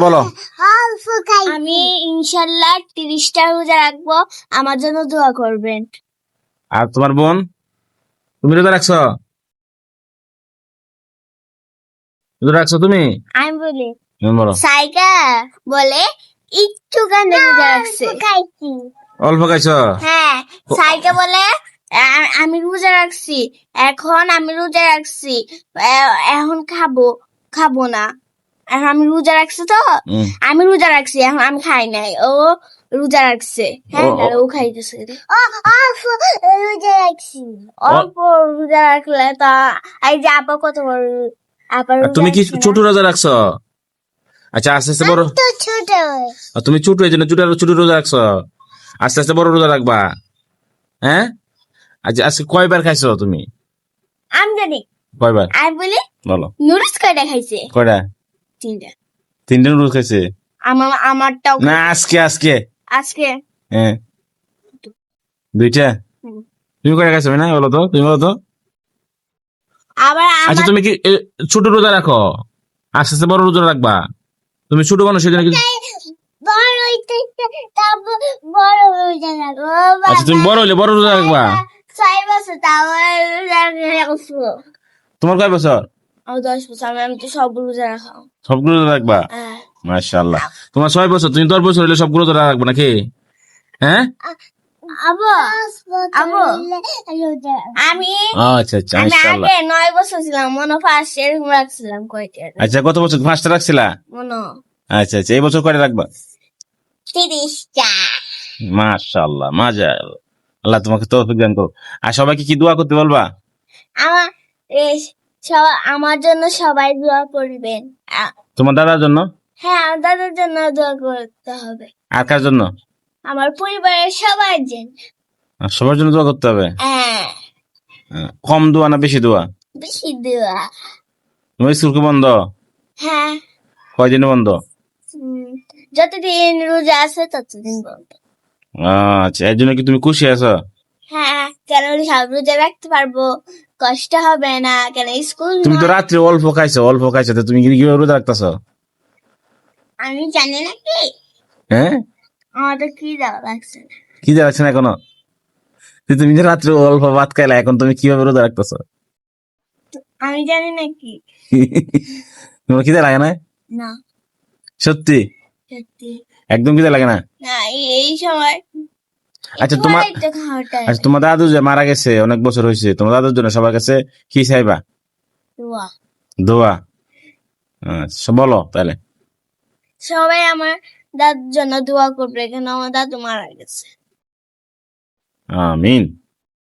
বলো। আমি ইনশাল্লাহ 30টা রোজা রাখবো, আমার জন্য দোয়া করবেন। আর তোমার বোন, তুমি রোজা রাখছো? রোজা রাখছো তুমি? আমি বলি বলো। সাইকা বলে একটু গানে রোজা রাখছে। অল্প খাইছো? হ্যাঁ, সাইকা বলে আমি রোজা রাখছি, আমি রোজা রাখছি, এখন খাবো না। এখন আমি রোজা রাখছি তো, আমি রোজা রাখছি, এখন আমি খাই নাই, ও রোজা রাখছে। হ্যাঁ, আর ও খাইতেছে। রোজা রাখছি, অল্প রোজা রাখলে তা এই যে আপা কত বড় আপা। তুমি কি ছোট রোজা রাখছো? আচ্ছা, আস্তে আস্তে বড়। ছোট, তুমি ছোট, এই জন্য ছোট রোজা রাখছো। আস্তে আস্তে বড় রোজা রাখবা। হ্যাঁ, আচ্ছা, আজকে কয়বার খাইছো তুমি? আমি জানি কয়বার? আমি বলি বলো। নুডলস কয়টা খাইছে? কয়টা? 3টা। 3টা নুডলস খাইছে? আমারটাও না, আজকে আজকে হ্যাঁ 2টা। তুমি কয়টা খাইছো না? বলো তো, তুমি বলো তো। আবার আচ্ছা, তুমি কি ছোট রোজা রাখো? আস্তে আস্তে বড় রোজা রাখবা। তুমি ছোট মানুষ, সেজন্য কিছু। বড় রোজা রাখবো। আচ্ছা, তুমি বড় হইলে বড় রোজা রাখবা। 6 বছর তারপর তোমার কয় বছর? 10 বছর আমি তো সব রোজা রাখা। সবগুলো রোজা রাখবা? মাশাআল্লাহ। তোমার 6 বছর, তুমি 10 বছর হইলে সবগুলো রোজা রাখবা নাকি? হ্যাঁ। আমি আচ্ছা আচ্ছা, মাশাআল্লাহ। আগে 9 বছর ছিলাম, মনে ফার্স্ট এরকম রাখছিলাম কয়টা। আচ্ছা, কত বছর 5টা রাখছিলা? মনে আচ্ছা আচ্ছা, এই বছর কয়টা রাখবা? 30টা। মাশাআল্লাহ, মাশাআল্লাহ। আল্লাহ তোমাকে তৌফিক দান করুক। আর সবাইকে কি দোয়া করতে বলবা? আমার আমার জন্য সবাই দোয়া করবেন। তোমার দাদার জন্য? হ্যাঁ, আমার দাদার জন্য দোয়া করতে হবে। আর কার জন্য? আমার পরিবারের সবার জন্য। আর সবার জন্য দোয়া করতে হবে? হ্যাঁ, কম দোয়া না বেশি দোয়া? বেশি দোয়া। তোমার স্কুল কি বন্ধ? হ্যাঁ, কয়দিন বন্ধ? যতদিন রোজা আছে ততদিন বন্ধ। আচ্ছা, এর জন্য কি তুমি খুশি আছো? হ্যাঁ, কেন সব রোজা রাখতে পারবো, কষ্ট হবে না, কেন স্কুল। তুমি তো রাত্রে অল্প খাইছো, তো তুমি কিভাবে রোজা রাখতেছো? আমি জানি না কি। হ্যাঁ, আমার তো কি দেওয়া লাগছে। কি যাচ্ছে না এখনো? তুমি যে রাত্রে অল্প ভাত খাইলা, এখন তুমি কিভাবে রোজা রাখতেছো? আমি জানি না কি। তোমার খিদে লাগে না? না, সত্যি সত্যি একদম খিদে লাগে না? না, এই সময়। আচ্ছা, তোমার দাদু যে মারা গেছে, অনেক বছর হয়েছে, তোমার দাদুর জন্য সবার কাছে কি চাইবা? দোয়া। আচ্ছা, বলো তাহলে। সবাই আমার দাদুর জন্য দোয়া করবে, কেন আমার দাদু মারা গেছে। আমিন।